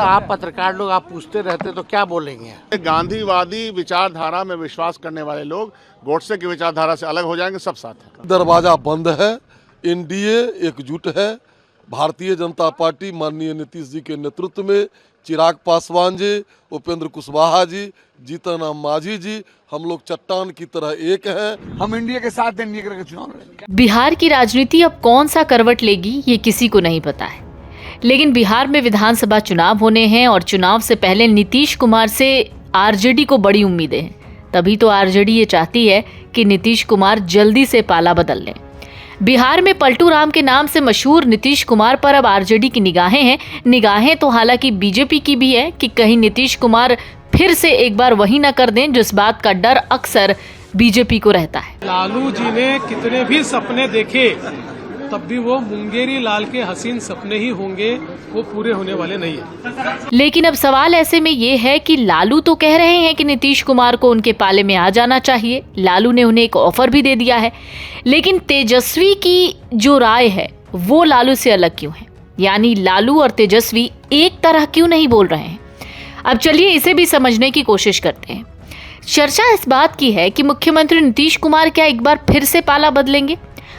आप पत्रकार लोग आप पूछते रहते तो क्या बोलेंगे? गांधीवादी विचारधारा में विश्वास करने वाले लोग गोडसे की विचारधारा से अलग हो जाएंगे, सब साथ हैं। दरवाजा बंद है, एनडीए एकजुट है। भारतीय जनता पार्टी माननीय नीतीश जी के नेतृत्व में चिराग पासवान जी, उपेंद्र कुशवाहा जी, जीतन राम मांझी जी, हम लोग चट्टान की तरह एक हैं। हम इंडिया के साथ एनडीए के चुनाव लड़ेंगे। बिहार की राजनीति अब कौन सा करवट लेगी ये किसी को नहीं पता है, लेकिन बिहार में विधानसभा चुनाव होने हैं और चुनाव से पहले नीतीश कुमार से आरजेडी को बड़ी उम्मीदें हैं। तभी तो आरजेडी ये चाहती है कि नीतीश कुमार जल्दी से पाला बदल लें। बिहार में पलटू राम के नाम से मशहूर नीतीश कुमार पर अब आरजेडी की निगाहें हैं। निगाहें तो हालांकि बीजेपी की भी है कि कहीं नीतीश कुमार फिर से एक बार वही न कर दें जिस बात का डर अक्सर बीजेपी को रहता है। लालू जी ने कितने भी सपने देखे, तब भी वो मुंगेरी लाल के हसीन सपने ही होंगे, वो पूरे होने वाले नहीं है। लेकिन अब सवाल ऐसे में ये है कि लालू तो कह रहे हैं कि नीतीश कुमार को उनके पाले में आ जाना चाहिए। लालू ने उन्हें एक ऑफर भी दे दिया है, लेकिन तेजस्वी की जो राय है वो लालू से अलग क्यों है? यानी लालू और तेजस्वी एक तरह क्यों नहीं बोल रहे हैं? अब चलिए इसे भी समझने की कोशिश करते हैं। चर्चा इस बात की है कि मुख्यमंत्री नीतीश कुमार क्या एक बार फिर से पाला बदलेंगे?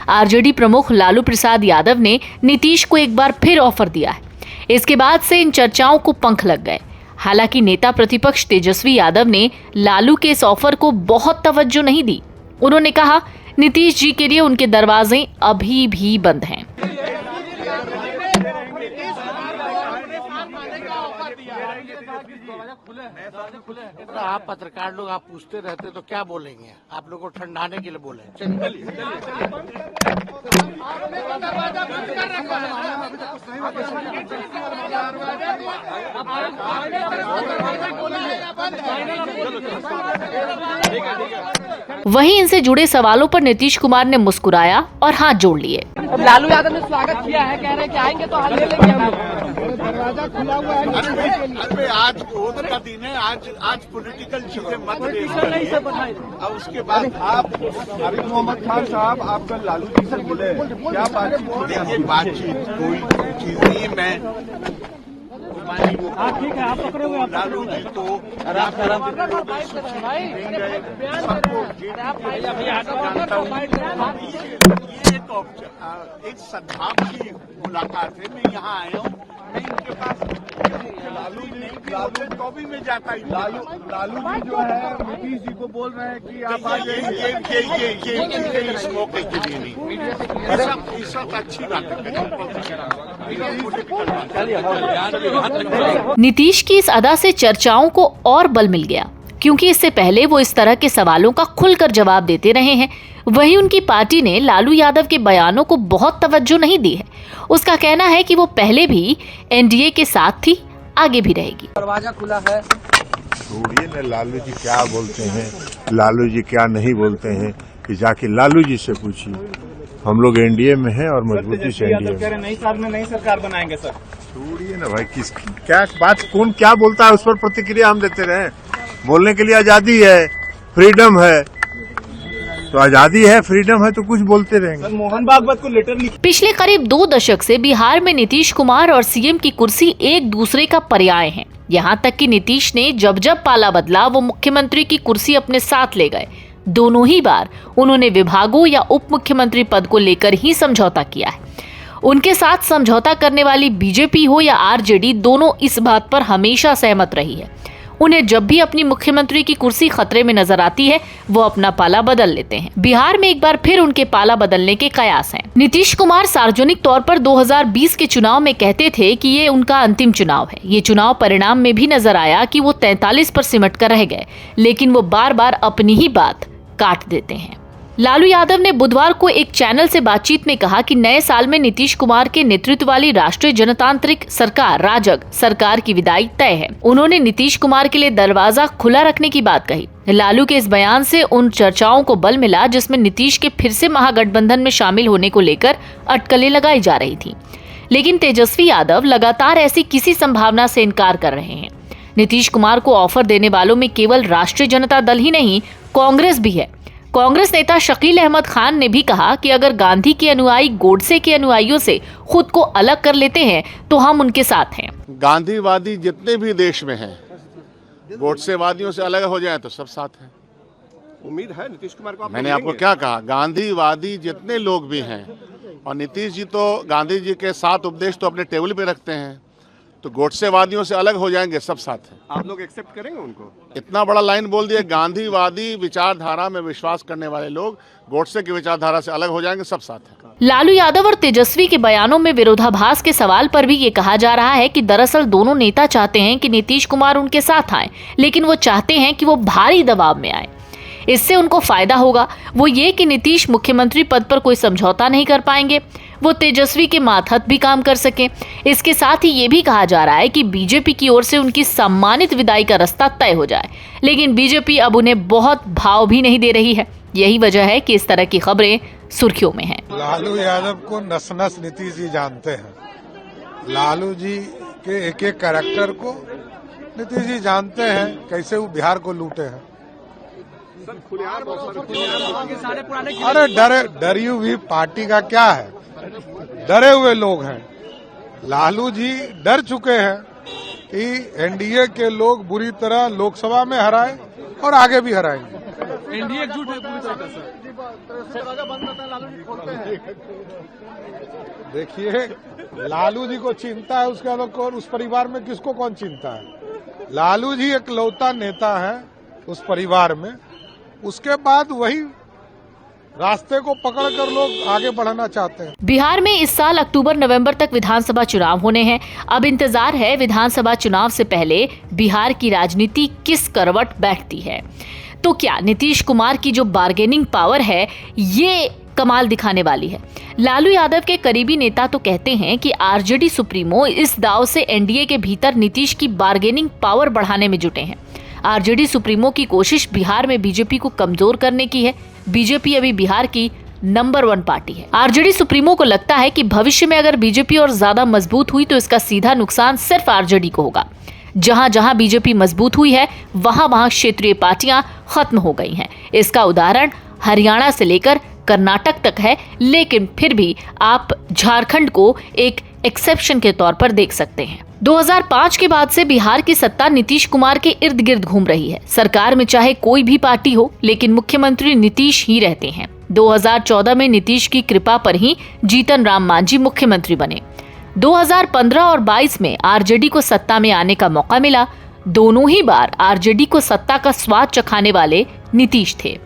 आरजेडी प्रमुख लालू प्रसाद यादव ने नीतीश को एक बार फिर ऑफर दिया है। इसके बाद से इन चर्चाओं को पंख लग गए। हालांकि नेता प्रतिपक्ष तेजस्वी यादव ने लालू के इस ऑफर को बहुत तवज्जो नहीं दी। उन्होंने कहा नीतीश जी के लिए उनके दरवाजे अभी भी बंद हैं। आप पत्रकार लोग आप पूछते रहते तो क्या बोलेंगे? आप लोग को ठंडाने के लिए बोले। वहीं इनसे जुड़े सवालों पर नीतीश कुमार ने मुस्कुराया और हाथ जोड़ लिए। लालू यादव ने स्वागत किया है, कह रहे हैं कि आएंगे तो हल ले लेंगे हम लोग। दरवाजा खुला हुआ है। अरे आज वोट का दिन है, आज पॉलिटिकल चीजें मत नहीं। अब उसके बाद आप आरिफ मोहम्मद खान साहब आपका लालू जी से मिले, क्या बातचीत? कोई चीज नहीं। मैं ठीक है, आप पकड़े हुए लालू जी तो एक सद्भाव की मुलाकात है। मैं यहाँ आया हूँ, मैं इनके पास लालू कॉपी में जाता ही। लालू जी जो है नीतीश जी को बोल रहे हैं कि आप आ जाइए। इस मौके के लिए नहीं, इस वक्त अच्छी बात है। नीतीश की इस अदा से चर्चाओं को और बल मिल गया, क्योंकि इससे पहले वो इस तरह के सवालों का खुलकर जवाब देते रहे हैं। वहीं उनकी पार्टी ने लालू यादव के बयानों को बहुत तवज्जो नहीं दी है। उसका कहना है कि वो पहले भी एनडीए के साथ थी, आगे भी रहेगी। दरवाजा खुला है। छोड़िए न, लालू जी क्या बोलते हैं, लालू जी क्या नहीं बोलते हैं, कि जाके लालू जी से पूछिए। हम लोग एनडीए में हैं और मजबूती से एनडीए में। नई साल में नई सरकार बनाएंगे सर। छोड़िए ना भाई, किस क्या बात, कौन क्या बोलता है उस पर प्रतिक्रिया हम देते रहे। बोलने के लिए आजादी है, फ्रीडम है, तो आजादी है, फ्रीडम है, तो कुछ बोलते रहेंगे। मोहन भागवत को लेटर लिख। पिछले करीब 2 दशक से बिहार में नीतीश कुमार और सीएम की कुर्सी एक दूसरे का पर्याय हैं। यहाँ तक कि नीतीश ने जब जब पाला बदला वो मुख्यमंत्री की कुर्सी अपने साथ ले गए। दोनों ही बार उन्होंने विभागों या उप मुख्यमंत्री पद को लेकर ही समझौता किया है। उनके साथ समझौता करने वाली बीजेपी हो या आरजेडी, दोनों इस बात पर हमेशा सहमत रही है। उन्हें जब भी अपनी मुख्यमंत्री की कुर्सी खतरे में नजर आती है वो अपना पाला बदल लेते हैं। बिहार में एक बार फिर उनके पाला बदलने के कयास हैं। नीतीश कुमार सार्वजनिक तौर पर 2020 के चुनाव में कहते थे कि ये उनका अंतिम चुनाव है। ये चुनाव परिणाम में भी नजर आया कि वो 43 पर सिमट कर रह गए, लेकिन वो बार बार अपनी ही बात काट देते हैं। लालू यादव ने बुधवार को एक चैनल से बातचीत में कहा कि नए साल में नीतीश कुमार के नेतृत्व वाली राष्ट्रीय जनतांत्रिक सरकार राजग सरकार की विदाई तय है। उन्होंने नीतीश कुमार के लिए दरवाजा खुला रखने की बात कही। लालू के इस बयान से उन चर्चाओं को बल मिला जिसमें नीतीश के फिर से महागठबंधन में शामिल होने को लेकर अटकलें लगाई जा रही थी, लेकिन तेजस्वी यादव लगातार ऐसी किसी संभावना से इनकार कर रहे हैं। नीतीश कुमार को ऑफर देने वालों में केवल राष्ट्रीय जनता दल ही नहीं, कांग्रेस भी है। कांग्रेस नेता शकील अहमद खान ने भी कहा कि अगर गांधी के अनुयायी गोडसे के अनुयायियों से खुद को अलग कर लेते हैं तो हम उनके साथ हैं। गांधीवादी जितने भी देश में हैं, गोडसेवादियों से अलग हो जाए तो सब साथ हैं। उम्मीद है नीतीश कुमार को मैंने आपको क्या कहा, गांधीवादी जितने लोग भी हैं, और नीतीश जी तो गांधी जी के 7 उपदेश तो अपने टेबल पे रखते हैं, तो गोडसेवादियों से अलग हो जाएंगे, सब साथ हैं। आप लोग एक्सेप्ट करेंगे उनको? इतना बड़ा लाइन बोल दिया, गांधीवादी विचारधारा में विश्वास करने वाले लोग गोडसे की विचारधारा से अलग हो जाएंगे, सब साथ हैं। लालू यादव और तेजस्वी के बयानों में विरोधाभास के सवाल पर भी ये कहा जा रहा है कि दरअसल दोनों नेता चाहते हैं कि नीतीश कुमार उनके साथ आए, लेकिन वो चाहते हैं कि वो भारी दबाव में आए। इससे उनको फायदा होगा वो ये कि नीतीश मुख्यमंत्री पद पर कोई समझौता नहीं कर पाएंगे, वो तेजस्वी के मातहत भी काम कर सकें। इसके साथ ही ये भी कहा जा रहा है कि बीजेपी की ओर से उनकी सम्मानित विदाई का रास्ता तय हो जाए, लेकिन बीजेपी अब उन्हें बहुत भाव भी नहीं दे रही है। यही वजह है कि इस तरह की खबरें सुर्खियों में हैं। लालू यादव को नस नस नीतीश जी जानते हैं। लालू जी के एक एक कैरेक्टर को नीतीश जी जानते हैं, कैसे वो बिहार को लूटे हैं। अरे डरी हुई पार्टी का क्या है, डरे हुए लोग हैं। लालू जी डर चुके हैं कि एनडीए के लोग बुरी तरह लोकसभा में हराए और आगे भी हराएंगे। एनडीए एकजुट है पूरी तरह से। देखिए, लालू जी को चिंता है, उसके अलग और उस परिवार में किसको कौन चिंता है। लालू जी एक लौता नेता है उस परिवार में, उसके बाद वही रास्ते को पकड़कर लोग आगे बढ़ना चाहते हैं। बिहार में इस साल अक्टूबर-नवंबर तक विधानसभा चुनाव होने हैं। अब इंतजार है विधानसभा चुनाव से पहले बिहार की राजनीति किस करवट बैठती है। तो क्या नीतीश कुमार की जो बार्गेनिंग पावर है ये कमाल दिखाने वाली है। लालू यादव के करीबी नेता तो कहते हैं कि आरजेडी सुप्रीमो इस दाव से एनडीए के भीतर नीतीश की बार्गेनिंग पावर बढ़ाने में जुटे हैं। आरजेडी सुप्रीमो की कोशिश बिहार में बीजेपी को कमजोर करने की है। बीजेपी अभी बिहार की नंबर 1 पार्टी है। आरजेडी सुप्रीमो को लगता है कि भविष्य में अगर बीजेपी और ज्यादा मजबूत हुई तो इसका सीधा नुकसान सिर्फ आरजेडी को होगा। जहां जहां बीजेपी मजबूत हुई है वहां वहां क्षेत्रीय पार्टियां खत्म हो गई हैं। इसका उदाहरण हरियाणा से लेकर कर्नाटक तक है, लेकिन फिर भी आप झारखंड को एक एक्सेप्शन के तौर पर देख सकते हैं। 2005 के बाद से बिहार की सत्ता नीतीश कुमार के इर्द गिर्द घूम रही है। सरकार में चाहे कोई भी पार्टी हो, लेकिन मुख्यमंत्री नीतीश ही रहते हैं। 2014 में नीतीश की कृपा पर ही जीतन राम मांझी मुख्यमंत्री बने। 2015 और 22 में आरजेडी को सत्ता में आने का मौका मिला। दोनों ही बार आरजेडी को सत्ता का स्वाद चखाने वाले नीतीश थे।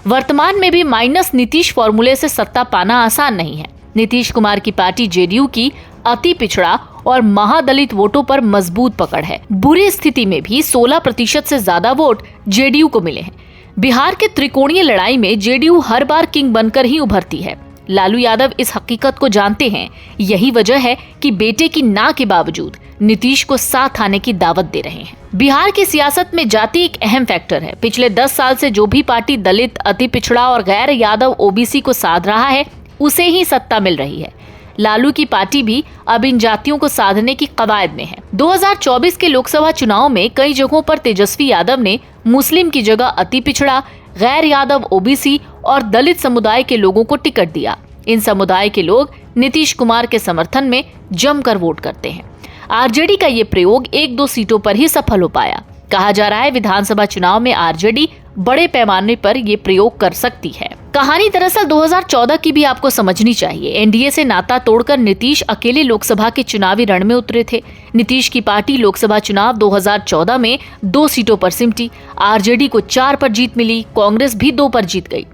वर्तमान में भी माइनस नीतीश फॉर्मूले से सत्ता पाना आसान नहीं है। नीतीश कुमार की पार्टी जेडीयू की अति पिछड़ा और महादलित वोटों पर मजबूत पकड़ है। बुरी स्थिति में भी 16% से ज्यादा वोट जेडीयू को मिले हैं। बिहार के त्रिकोणीय लड़ाई में जेडीयू हर बार किंग बनकर ही उभरती है। लालू यादव इस हकीकत को जानते हैं। यही वजह है कि बेटे की ना के बावजूद नीतीश को साथ आने की दावत दे रहे हैं। बिहार की सियासत में जाति एक अहम फैक्टर है। पिछले 10 साल से जो भी पार्टी दलित, अति पिछड़ा और गैर यादव ओबीसी को साध रहा है उसे ही सत्ता मिल रही है। लालू की पार्टी भी अब इन जातियों को साधने की कवायद में है। 2024 के लोकसभा चुनाव में कई जगहों पर तेजस्वी यादव ने मुस्लिम की जगह अति पिछड़ा, गैर यादव ओबीसी और दलित समुदाय के लोगों को टिकट दिया। इन समुदाय के लोग नीतीश कुमार के समर्थन में जमकर वोट करते हैं। आरजेडी का ये प्रयोग 1-2 सीटों पर ही सफल हो पाया। कहा जा रहा है विधानसभा चुनाव में आरजेडी बड़े पैमाने पर ये प्रयोग कर सकती है। कहानी दरअसल 2014 की भी आपको समझनी चाहिए। एनडीए से नाता तोड़कर नीतीश अकेले लोकसभा के चुनावी रण में उतरे थे। नीतीश की पार्टी लोकसभा चुनाव 2014 में 2 सीटों पर सिमटी। आरजेडी को 4 पर जीत मिली, कांग्रेस भी 2 पर जीत गई।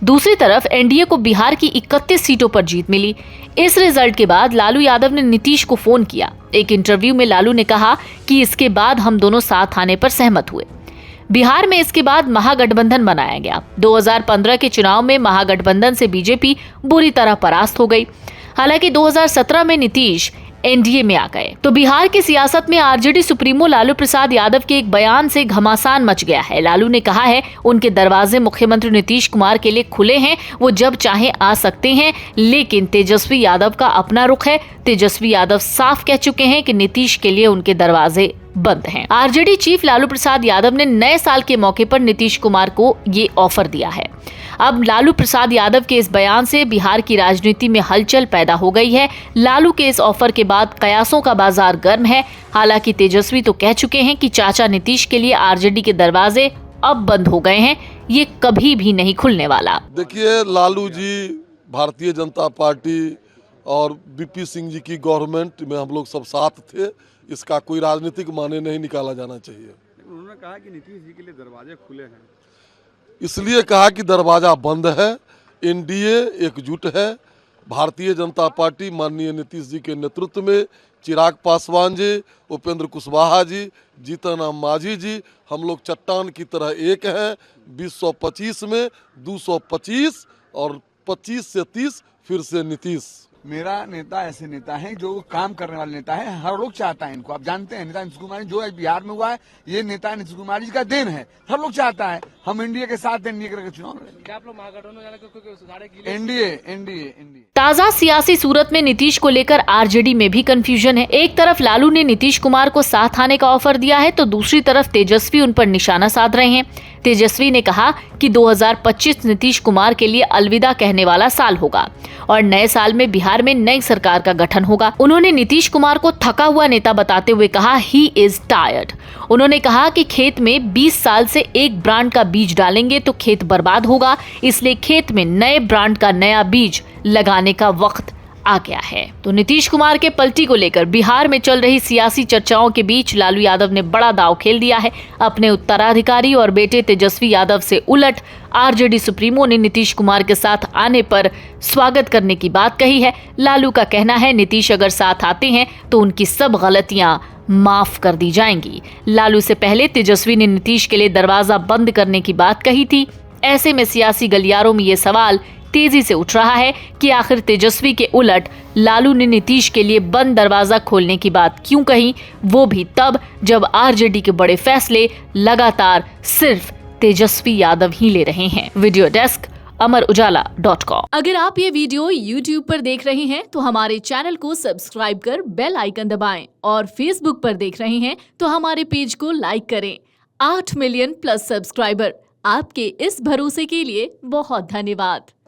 दूसरी तरफ एनडीए को बिहार की 31 सीटों पर जीत मिली। इस रिजल्ट के बाद लालू यादव ने नीतीश को फोन किया। एक इंटरव्यू में लालू ने कहा कि इसके बाद हम दोनों साथ आने पर सहमत हुए। बिहार में इसके बाद महागठबंधन बनाया गया। 2015 के चुनाव में महागठबंधन से बीजेपी बुरी तरह परास्त हो गई। हालांकि 2017 में नीतीश एनडीए में आ गए तो बिहार की सियासत में आरजेडी सुप्रीमो लालू प्रसाद यादव के एक बयान से घमासान मच गया है। लालू ने कहा है उनके दरवाजे मुख्यमंत्री नीतीश कुमार के लिए खुले हैं, वो जब चाहे आ सकते हैं, लेकिन तेजस्वी यादव का अपना रुख है। तेजस्वी यादव साफ कह चुके हैं कि नीतीश के लिए उनके दरवाजे बंद हैं। आरजेडी चीफ लालू प्रसाद यादव ने नए साल के मौके पर नीतीश कुमार को ये ऑफर दिया है। अब लालू प्रसाद यादव के इस बयान से बिहार की राजनीति में हलचल पैदा हो गई है। लालू के इस ऑफर के बाद कयासों का बाजार गर्म है। हालांकि तेजस्वी तो कह चुके हैं कि चाचा नीतीश के लिए आरजेडी के दरवाजे अब बंद हो गए हैं, ये कभी भी नहीं खुलने वाला। देखिए, लालू जी भारतीय जनता पार्टी और बीपी सिंह जी की गवर्नमेंट में हम लोग सब साथ थे, इसका कोई राजनीतिक माने नहीं निकाला जाना चाहिए। उन्होंने कहा कि नीतीश जी के लिए दरवाजे खुले हैं। इसलिए कहा कि दरवाजा बंद है, एनडीए एकजुट है। भारतीय जनता पार्टी माननीय नीतीश जी के नेतृत्व में चिराग पासवान जी, उपेंद्र कुशवाहा जी, जीतन राम मांझी जी, हम लोग चट्टान की तरह एक हैं। 2025 में 225 और 25 से 30 फिर से नीतीश। मेरा नेता ऐसे नेता है जो काम करने वाले नेता है, हर लोग चाहता है इनको। आप जानते हैं नेता नीतीश कुमार जी जो आज बिहार में हुआ है, ये नेता नीतीश कुमार जी का देन है। हर लोग चाहता है हम एनडीए के साथ एनडीए करके चुनाव लड़ेंगे। आप लोग महागठबंधन एनडीए। ताजा सियासी सूरत में नीतीश को लेकर आरजेडी में भी कंफ्यूजन है। एक तरफ लालू ने नीतीश कुमार को साथ आने का ऑफर दिया है, तो दूसरी तरफ तेजस्वी उन पर निशाना साध रहे हैं। तेजस्वी ने कहा कि 2025 नीतीश कुमार के लिए अलविदा कहने वाला साल होगा और नए साल में बिहार में नई सरकार का गठन होगा। उन्होंने नीतीश कुमार को थका हुआ नेता बताते हुए कहा ही इज टायर्ड। उन्होंने कहा कि खेत में 20 साल से एक ब्रांड का बीज डालेंगे तो खेत बर्बाद होगा, इसलिए खेत में नए ब्रांड का नया बीज लगाने का वक्त आ गया है। तो नीतीश कुमार के पलटी को लेकर बिहार में चल रही सियासी चर्चाओं के बीच लालू यादव ने बड़ा दांव खेल दिया है। अपने उत्तराधिकारी और बेटे तेजस्वी यादव से उलट आरजेडी सुप्रीमो ने नीतीश कुमार के साथ आने पर स्वागत करने की बात कही है। लालू का कहना है नीतीश अगर साथ आते हैं तो उनकी सब गलतियां माफ कर दी जाएंगी। लालू से पहले तेजस्वी ने नीतीश के लिए दरवाजा बंद करने की बात कही थी। ऐसे में सियासी गलियारों में ये सवाल तेजी से उठ रहा है कि आखिर तेजस्वी के उलट लालू ने नीतीश के लिए बंद दरवाजा खोलने की बात क्यों कही, वो भी तब जब आरजेडी के बड़े फैसले लगातार सिर्फ तेजस्वी यादव ही ले रहे हैं। वीडियो डेस्क अमरउजाला.com। अगर आप ये वीडियो YouTube पर देख रहे हैं तो हमारे चैनल को सब्सक्राइब कर बेल आइकन दबाएं और Facebook पर देख रहे हैं तो हमारे पेज को लाइक करें। 8 मिलियन प्लस सब्सक्राइबर, आपके इस भरोसे के लिए बहुत धन्यवाद।